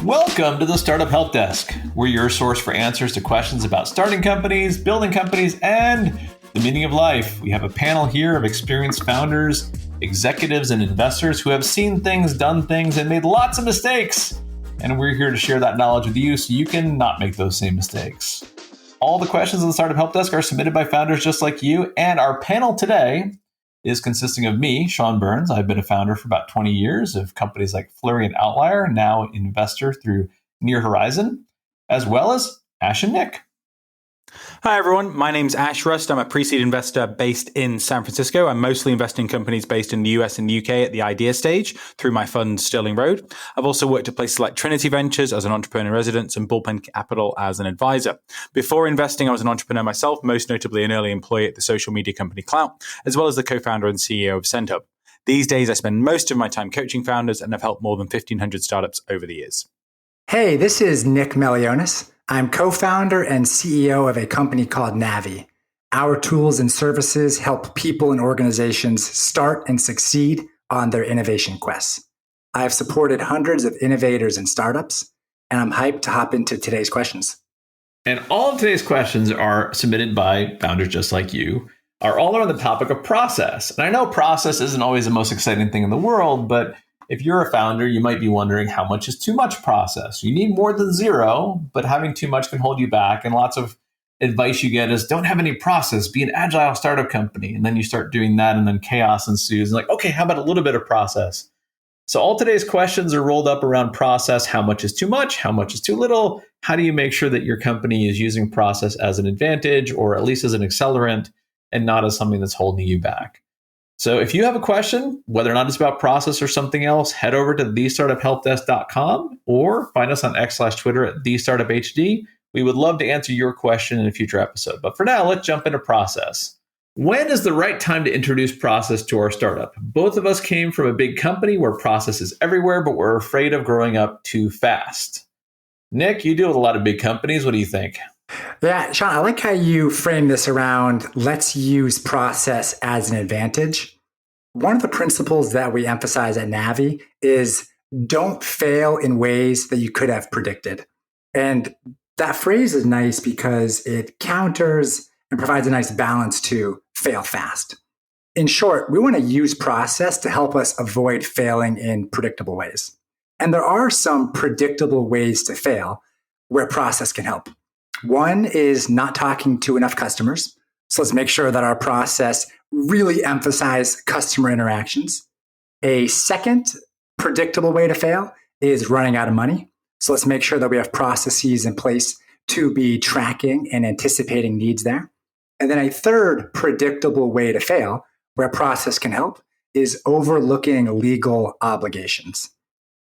Welcome to the Startup Help Desk. We're your source for answers to questions about starting companies, building companies, and the meaning of life. We have a panel here of experienced founders, executives, and investors who have seen things, done things, and made lots of mistakes. And we're here to share that knowledge with you so you can not make those same mistakes. All the questions on the Startup Help Desk are submitted by founders just like you. And our panel today is consisting of me, Sean Burns. I've been a founder for about 20 years of companies like Flurry and Outlier, now an investor through Near Horizon, as well as Ash and Nick. Hi, everyone. My name's Ash Rust. I'm a pre-seed investor based in San Francisco. I'm mostly investing in companies based in the US and UK at the idea stage through my fund, Sterling Road. I've also worked at places like Trinity Ventures as an entrepreneur in residence and Bullpen Capital as an advisor. Before investing, I was an entrepreneur myself, most notably an early employee at the social media company Clout, as well as the co-founder and CEO of SendHub. These days, I spend most of my time coaching founders and have helped more than 1,500 startups over the years. Hey, this is Nick Melionis. I'm co-founder and CEO of a company called Navi. Our tools and services help people and organizations start and succeed on their innovation quests. I have supported hundreds of innovators and startups, and I'm hyped to hop into today's questions. And all of today's questions are submitted by founders just like you, are all around the topic of process. And I know process isn't always the most exciting thing in the world, but if you're a founder, you might be wondering how much is too much process. You need more than zero, but having too much can hold you back. And lots of advice you get is don't have any process, be an agile startup company. And then you start doing that and then chaos ensues. And like, okay, how about a little bit of process? So all today's questions are rolled up around process. How much is too much? How much is too little? How do you make sure that your company is using process as an advantage or at least as an accelerant and not as something that's holding you back? So if you have a question, whether or not it's about process or something else, head over to thestartuphelpdesk.com or find us on X/Twitter at thestartuphd. We would love to answer your question in a future episode. But for now, let's jump into process. When is the right time to introduce process to our startup? Both of us came from a big company where process is everywhere, but we're afraid of growing up too fast. Nick, you deal with a lot of big companies. What do you think? Yeah, Sean, I like how you frame this around let's use process as an advantage. One of the principles that we emphasize at Navi is don't fail in ways that you could have predicted. And that phrase is nice because it counters and provides a nice balance to fail fast. In short, we want to use process to help us avoid failing in predictable ways. And there are some predictable ways to fail where process can help. One is not talking to enough customers. So let's make sure that our process really emphasizes customer interactions. A second predictable way to fail is running out of money. So let's make sure that we have processes in place to be tracking and anticipating needs there. And then a third predictable way to fail, where process can help, is overlooking legal obligations.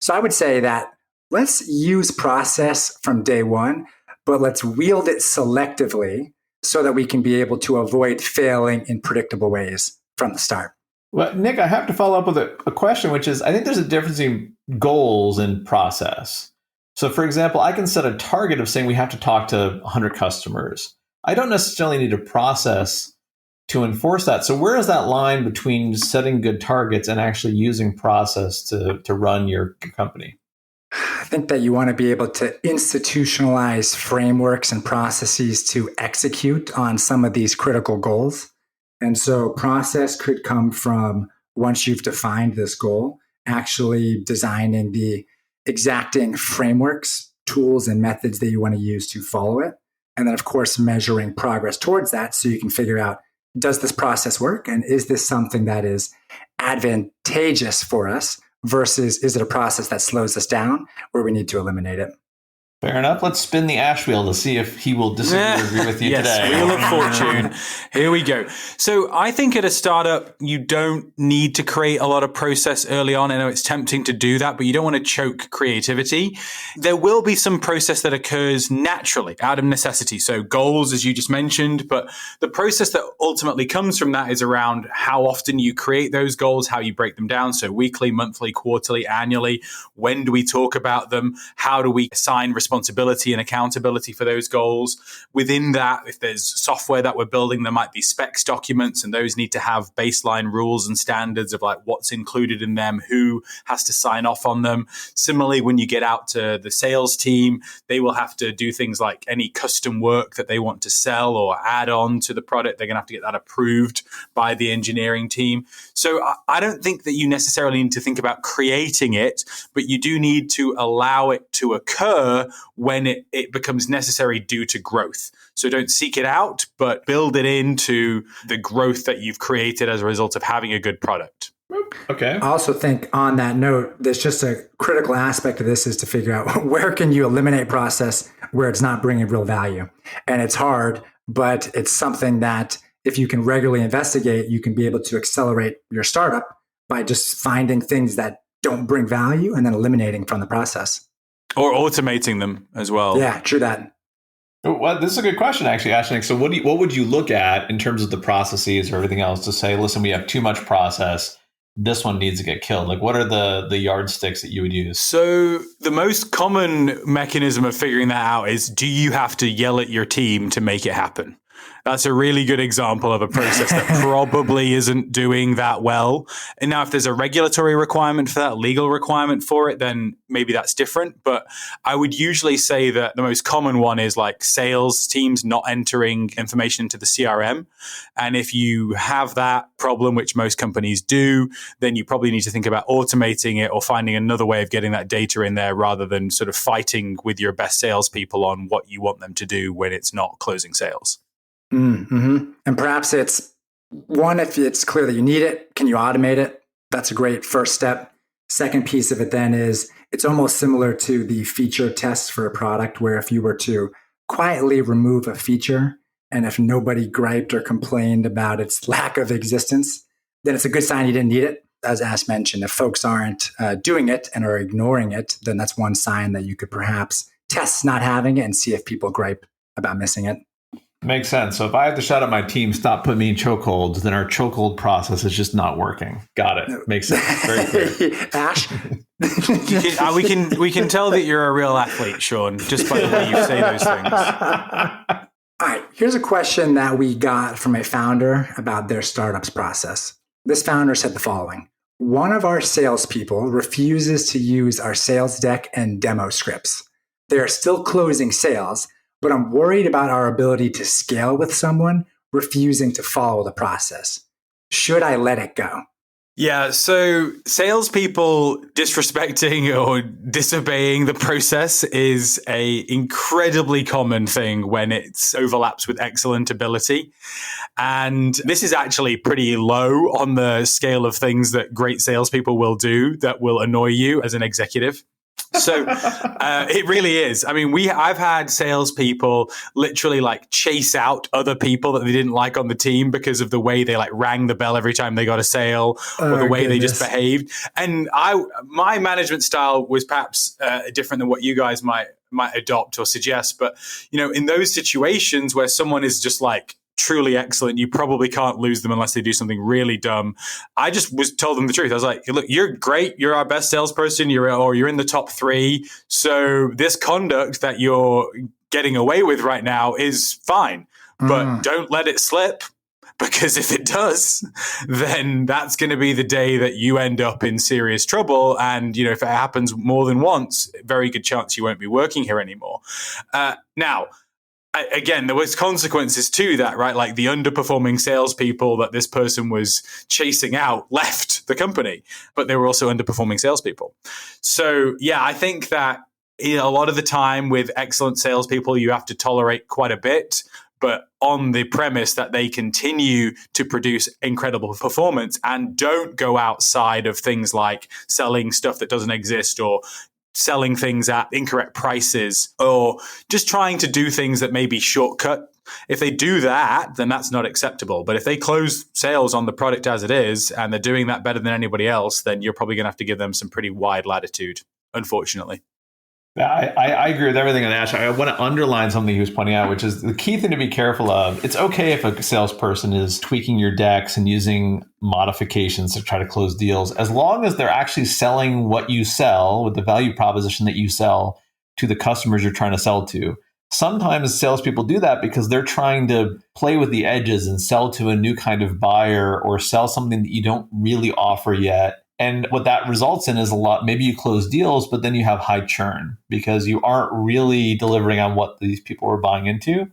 So I would say that let's use process from day one, but let's wield it selectively so that we can be able to avoid failing in predictable ways from the start. Well, Nick, I have to follow up with a question, which is, I think there's a difference in goals and process. So for example, I can set a target of saying we have to talk to 100 customers. I don't necessarily need a process to enforce that. So where is that line between setting good targets and actually using process to run your company? I think that you want to be able to institutionalize frameworks and processes to execute on some of these critical goals. And so process could come from, once you've defined this goal, actually designing the exacting frameworks, tools, and methods that you want to use to follow it. And then, of course, measuring progress towards that so you can figure out, does this process work? And is this something that is advantageous for us? Versus, is it a process that slows us down where we need to eliminate it? Fair enough. Let's spin the Ash wheel to see if he will disagree or agree with you yes, today. Wheel of Fortune. Here we go. So I think at a startup, you don't need to create a lot of process early on. I know it's tempting to do that, but you don't want to choke creativity. There will be some process that occurs naturally out of necessity. So goals, as you just mentioned, but the process that ultimately comes from that is around how often you create those goals, how you break them down. So weekly, monthly, quarterly, annually. When do we talk about them? How do we assign responsibility responsibility and accountability for those goals. Within that, if there's software that we're building, there might be specs documents, and those need to have baseline rules and standards of like what's included in them, who has to sign off on them. Similarly, when you get out to the sales team, they will have to do things like any custom work that they want to sell or add on to the product. They're going to have to get that approved by the engineering team. So I don't think that you necessarily need to think about creating it, but you do need to allow it to occur when it becomes necessary due to growth. So don't seek it out, but build it into the growth that you've created as a result of having a good product. Okay. I also think on that note, there's just a critical aspect of this is to figure out where can you eliminate process where it's not bringing real value. And it's hard, but it's something that if you can regularly investigate, you can be able to accelerate your startup by just finding things that don't bring value and then eliminating from the process. Or automating them as well. Yeah, true that. Well, this is a good question, actually, Ashnik. So what would you look at in terms of the processes or everything else to say, listen, we have too much process. This one needs to get killed? Like, what are the yardsticks that you would use? So the most common mechanism of figuring that out is, do you have to yell at your team to make it happen? That's a really good example of a process that probably isn't doing that well. And now if there's a regulatory requirement for that, legal requirement for it, then maybe that's different. But I would usually say that the most common one is like sales teams not entering information into the CRM. And if you have that problem, which most companies do, then you probably need to think about automating it or finding another way of getting that data in there rather than sort of fighting with your best salespeople on what you want them to do when it's not closing sales. Mm-hmm. And perhaps it's one, if it's clear that you need it, can you automate it? That's a great first step. Second piece of it then is it's almost similar to the feature test for a product, where if you were to quietly remove a feature and if nobody griped or complained about its lack of existence, then it's a good sign you didn't need it. As Ash mentioned, if folks aren't doing it and are ignoring it, then that's one sign that you could perhaps test not having it and see if people gripe about missing it. Makes sense. So if I have to shout at my team, stop putting me in chokeholds, then our chokehold process is just not working. Got it. Makes sense. Very clear. Ash? We can tell that you're a real athlete, Sean, just by the way you say those things. All right. Here's a question that we got from a founder about their startup's process. This founder said the following: one of our salespeople refuses to use our sales deck and demo scripts. They are still closing sales, but I'm worried about our ability to scale with someone refusing to follow the process. Should I let it go? Yeah, so salespeople disrespecting or disobeying the process is a incredibly common thing when it overlaps with excellent ability. And this is actually pretty low on the scale of things that great salespeople will do that will annoy you as an executive. So it really is. I mean, I've had salespeople literally like chase out other people that they didn't like on the team because of the way they like rang the bell every time they got a sale or the way they just behaved. And my management style was perhaps different than what you guys might adopt or suggest. But, in those situations where someone is just like truly excellent, you probably can't lose them unless they do something really dumb. I just told them the truth. I was like, look, you're great. You're our best salesperson. You're in the top 3. So this conduct that you're getting away with right now is fine, but don't let it slip, because if it does, then that's going to be the day that you end up in serious trouble. And, if it happens more than once, very good chance you won't be working here anymore. Now, again, there was consequences to that, right? Like the underperforming salespeople that this person was chasing out left the company, but they were also underperforming salespeople. So, yeah, I think that a lot of the time with excellent salespeople, you have to tolerate quite a bit, but on the premise that they continue to produce incredible performance and don't go outside of things like selling stuff that doesn't exist or selling things at incorrect prices or just trying to do things that may be shortcut. If they do that, then that's not acceptable. But if they close sales on the product as it is and they're doing that better than anybody else, then you're probably going to have to give them some pretty wide latitude, unfortunately. I agree with everything on Ash. I want to underline something he was pointing out, which is the key thing to be careful of. It's okay if a salesperson is tweaking your decks and using modifications to try to close deals, as long as they're actually selling what you sell with the value proposition that you sell to the customers you're trying to sell to. Sometimes salespeople do that because they're trying to play with the edges and sell to a new kind of buyer or sell something that you don't really offer yet. And what that results in is maybe you close deals, but then you have high churn because you aren't really delivering on what these people are buying into.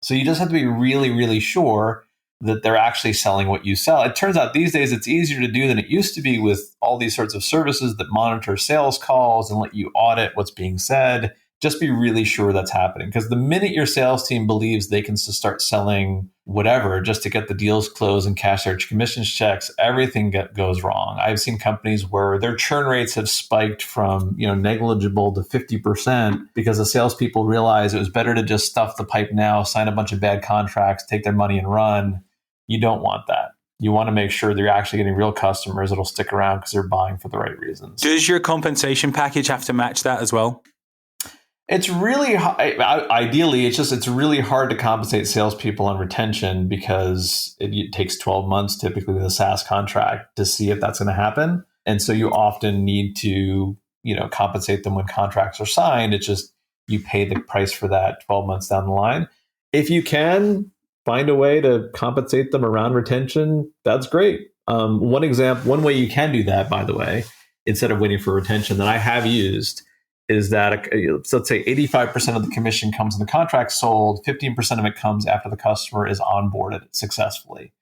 So you just have to be really, really sure that they're actually selling what you sell. It turns out these days it's easier to do than it used to be with all these sorts of services that monitor sales calls and let you audit what's being said. Just be really sure that's happening. Because the minute your sales team believes they can start selling whatever just to get the deals closed and cash their commissions checks, everything goes wrong. I've seen companies where their churn rates have spiked from negligible to 50% because the salespeople realize it was better to just stuff the pipe now, sign a bunch of bad contracts, take their money and run. You don't want that. You want to make sure they're actually getting real customers that'll stick around because they're buying for the right reasons. Does your compensation package have to match that as well? It's really, ideally, it's really hard to compensate salespeople on retention because it takes 12 months typically with a SaaS contract to see if that's going to happen. And so you often need to, compensate them when contracts are signed. It's just you pay the price for that 12 months down the line. If you can find a way to compensate them around retention, that's great. One way you can do that, by the way, instead of waiting for retention that I have used, is that, let's say 85% of the commission comes in the contract sold, 15% of it comes after the customer is onboarded successfully.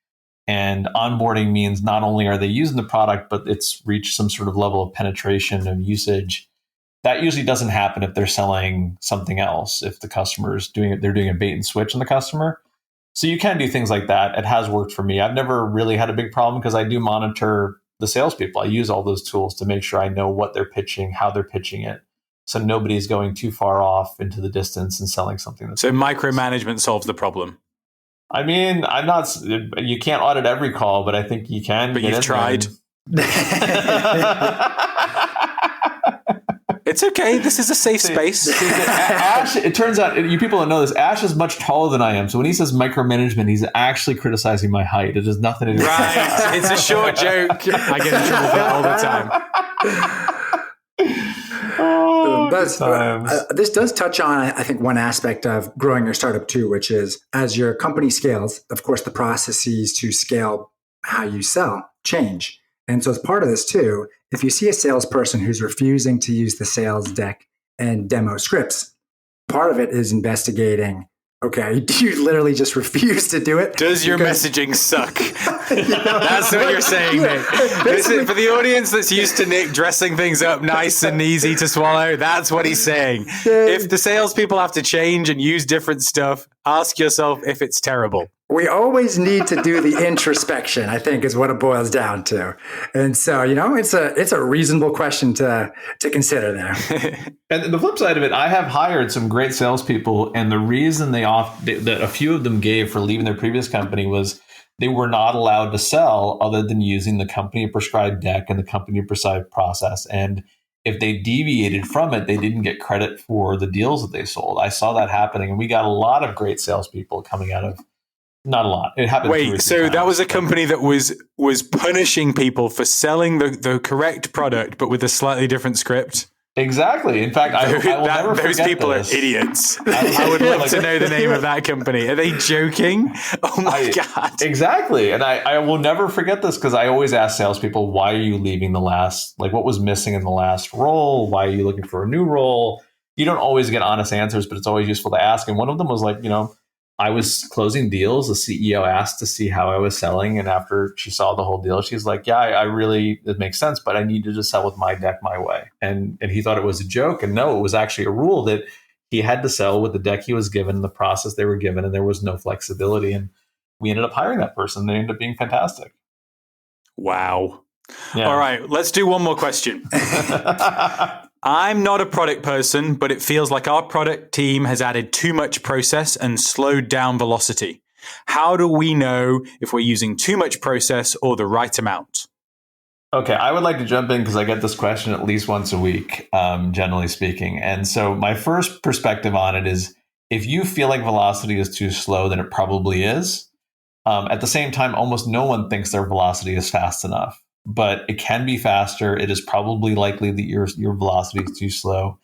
And onboarding means not only are they using the product, but it's reached some sort of level of penetration and usage. That usually doesn't happen if they're selling something else. If the customer is doing it, they're doing a bait and switch on the customer. So you can do things like that. It has worked for me. I've never really had a big problem because I do monitor the salespeople. I use all those tools to make sure I know what they're pitching, how they're pitching it. So nobody's going too far off into the distance and selling something. So micromanagement solves the problem. I mean, you can't audit every call, but I think you can. But you've tried. It's okay. This is a safe space. Ash, it turns out, you people don't know this, Ash is much taller than I am. So when he says micromanagement, he's actually criticizing my height. It has nothing to do with that. Right. It's a short joke. I get in trouble for that all the time. This does touch on, I think, one aspect of growing your startup too, which is as your company scales, of course, the processes to scale how you sell change. And so as part of this too, if you see a salesperson who's refusing to use the sales deck and demo scripts, part of it is investigating, okay, do you literally just refuse to do it? Does your messaging suck? That's what you're saying, Nick. For the audience that's used to Nick dressing things up nice and easy to swallow, that's what he's saying. If the salespeople have to change and use different stuff, ask yourself if it's terrible. We always need to do the introspection, I think, is what it boils down to. And so, it's a reasonable question to consider there. And the flip side of it, I have hired some great salespeople, and the reason that a few of them gave for leaving their previous company was they were not allowed to sell other than using the company prescribed deck and the company prescribed process. And if they deviated from it, they didn't get credit for the deals that they sold. I saw that happening, and we got a lot of great salespeople coming out of. Not a lot. It happened. Wait, so that was a company that was punishing people for selling the correct product, but with a slightly different script? Exactly. In fact, I will never forget those people this. Are idiots. I would love to know the name of that company. Are they joking? Oh my God. Exactly. And I will never forget this because I always ask salespeople, why are you leaving what was missing in the last role? Why are you looking for a new role? You don't always get honest answers, but it's always useful to ask. And one of them was I was closing deals. The CEO asked to see how I was selling. And after she saw the whole deal, she's like, yeah, it makes sense, but I need to just sell with my deck my way. And he thought it was a joke. And no, it was actually a rule that he had to sell with the deck he was given, the process they were given, and there was no flexibility. And we ended up hiring that person. They ended up being fantastic. Wow. Yeah. All right, let's do one more question. I'm not a product person, but it feels like our product team has added too much process and slowed down velocity. How do we know if we're using too much process or the right amount? Okay, I would like to jump in because I get this question at least once a week, generally speaking. And so my first perspective on it is if you feel like velocity is too slow, then it probably is. At the same time, almost no one thinks their velocity is fast enough. But it can be faster. It is probably likely that your velocity is too slow.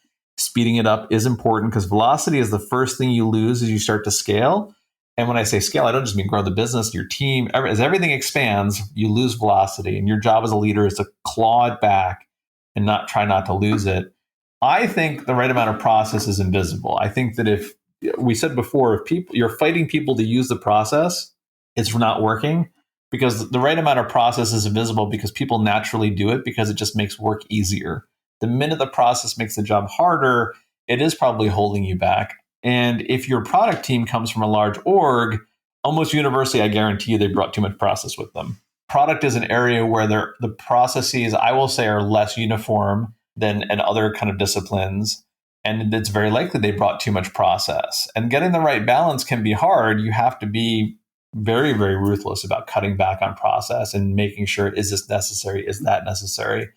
speeding it up is important because velocity is the first thing you lose as you start to scale. And when I say scale, I don't just mean grow the business, your team. As everything expands, you lose velocity. And your job as a leader is to claw it back and try not to lose it. I think the right amount of process is invisible. I think that if we said before, if you're fighting people to use the process, it's not working because the right amount of process is invisible because people naturally do it because it just makes work easier. The minute the process makes the job harder, it is probably holding you back. And if your product team comes from a large org, almost universally, I guarantee you they brought too much process with them. Product is an area where the processes, I will say, are less uniform than in other kind of disciplines. And it's very likely they brought too much process. And getting the right balance can be hard. You have to be very, very ruthless about cutting back on process and making sure, is this necessary? Is that necessary?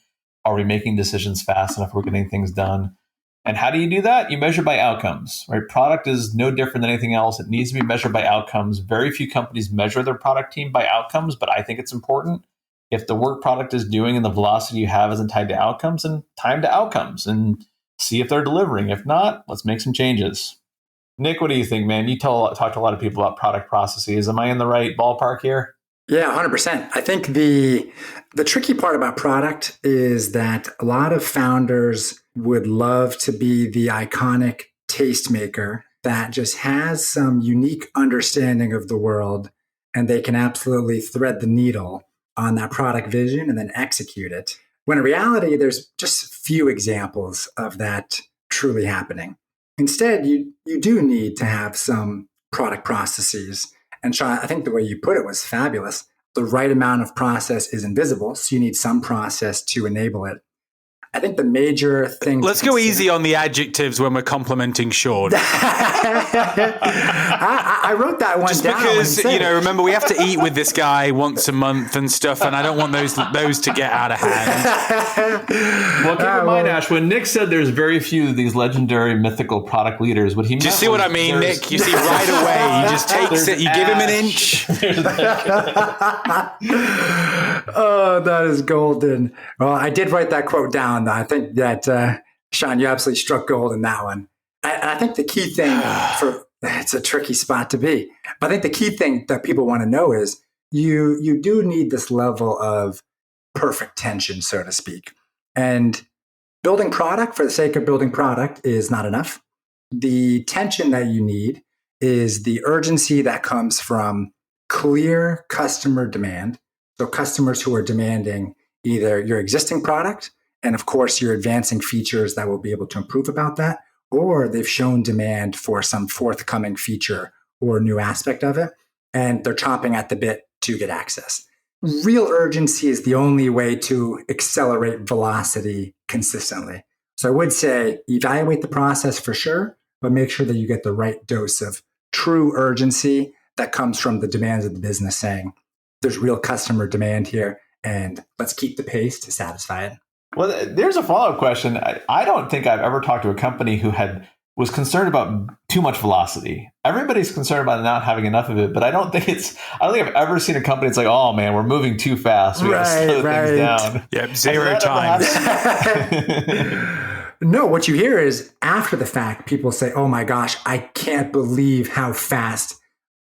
Are we making decisions fast enough? We're getting things done. And how do you do that? You measure by outcomes, right? Product is no different than anything else. It needs to be measured by outcomes. Very few companies measure their product team by outcomes, but I think it's important. If the work product is doing and the velocity you have isn't tied to outcomes, then time to outcomes and see if they're delivering. If not, let's make some changes. Nick, what do you think, man? You talk to a lot of people about product processes. Am I in the right ballpark here? Yeah, 100%. I think the tricky part about product is that a lot of founders would love to be the iconic tastemaker that just has some unique understanding of the world, and they can absolutely thread the needle on that product vision and then execute it. When in reality, there's just few examples of that truly happening. Instead, you do need to have some product processes. And Sean, I think the way you put it was fabulous. The right amount of process is invisible, so you need some process to enable it. I think the major thing... Let's go easy on the adjectives when we're complimenting Sean. I wrote that one just down. Just because, remember, we have to eat with this guy once a month and stuff, and I don't want those to get out of hand. Well, keep in mind, Ash, when Nick said there's very few of these legendary mythical product leaders, what he meant do you see what I mean, Nick? You see right away, he just takes it, you give him an inch. Oh, that is golden. Well, I did write that quote down. I think that, Sean, you absolutely struck gold in that one. I think the key thing it's a tricky spot to be. But I think the key thing that people want to know is you do need this level of perfect tension, so to speak. And building product for the sake of building product is not enough. The tension that you need is the urgency that comes from clear customer demand. So customers who are demanding either your existing product, and of course, you're advancing features that will be able to improve about that, or they've shown demand for some forthcoming feature or new aspect of it, and they're chomping at the bit to get access. Real urgency is the only way to accelerate velocity consistently. So I would say evaluate the process for sure, but make sure that you get the right dose of true urgency that comes from the demands of the business saying, there's real customer demand here, and let's keep the pace to satisfy it. Well, there's a follow-up question. I don't think I've ever talked to a company who was concerned about too much velocity. Everybody's concerned about not having enough of it, but I don't think I've ever seen a company that's like, oh man, we're moving too fast. We gotta slow things down. Yep, 0 times. No, what you hear is after the fact, people say, oh my gosh, I can't believe how fast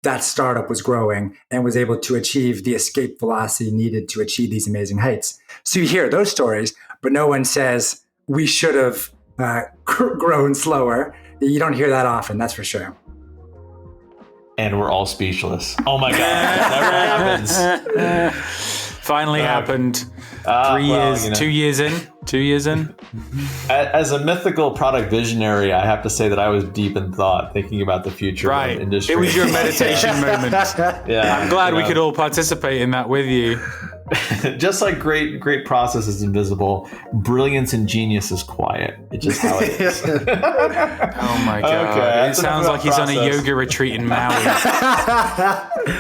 that startup was growing and was able to achieve the escape velocity needed to achieve these amazing heights. So you hear those stories, but no one says we should have grown slower. You don't hear that often, that's for sure. And we're all speechless. Oh my God, that never happens. Finally happened. 3 years, 2 years in. 2 years in. As a mythical product visionary, I have to say that I was deep in thought, thinking about the future of the industry. It was your meditation moment. Yeah, I'm glad we could all participate in that with you. Just like great process is invisible, brilliance and genius is quiet. It's just how it is. Oh my God. Okay, it sounds like he's on a yoga retreat in Maui.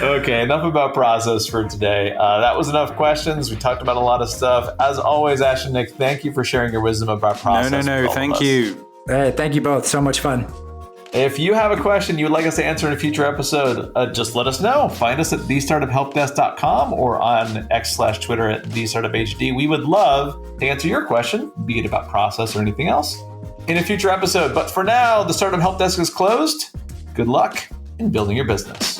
Okay, enough about process for today. That was enough questions. We talked about a lot of stuff. As always, Ash and Nick, thank you for sharing your wisdom about process. No, thank you. Hey, thank you both. So much fun. If you have a question you would like us to answer in a future episode, just let us know. Find us at thestartuphelpdesk.com or on X/Twitter at thestartuphd. We would love to answer your question, be it about process or anything else. in a future episode. But for now, the Startup Help Desk is closed. Good luck in building your business.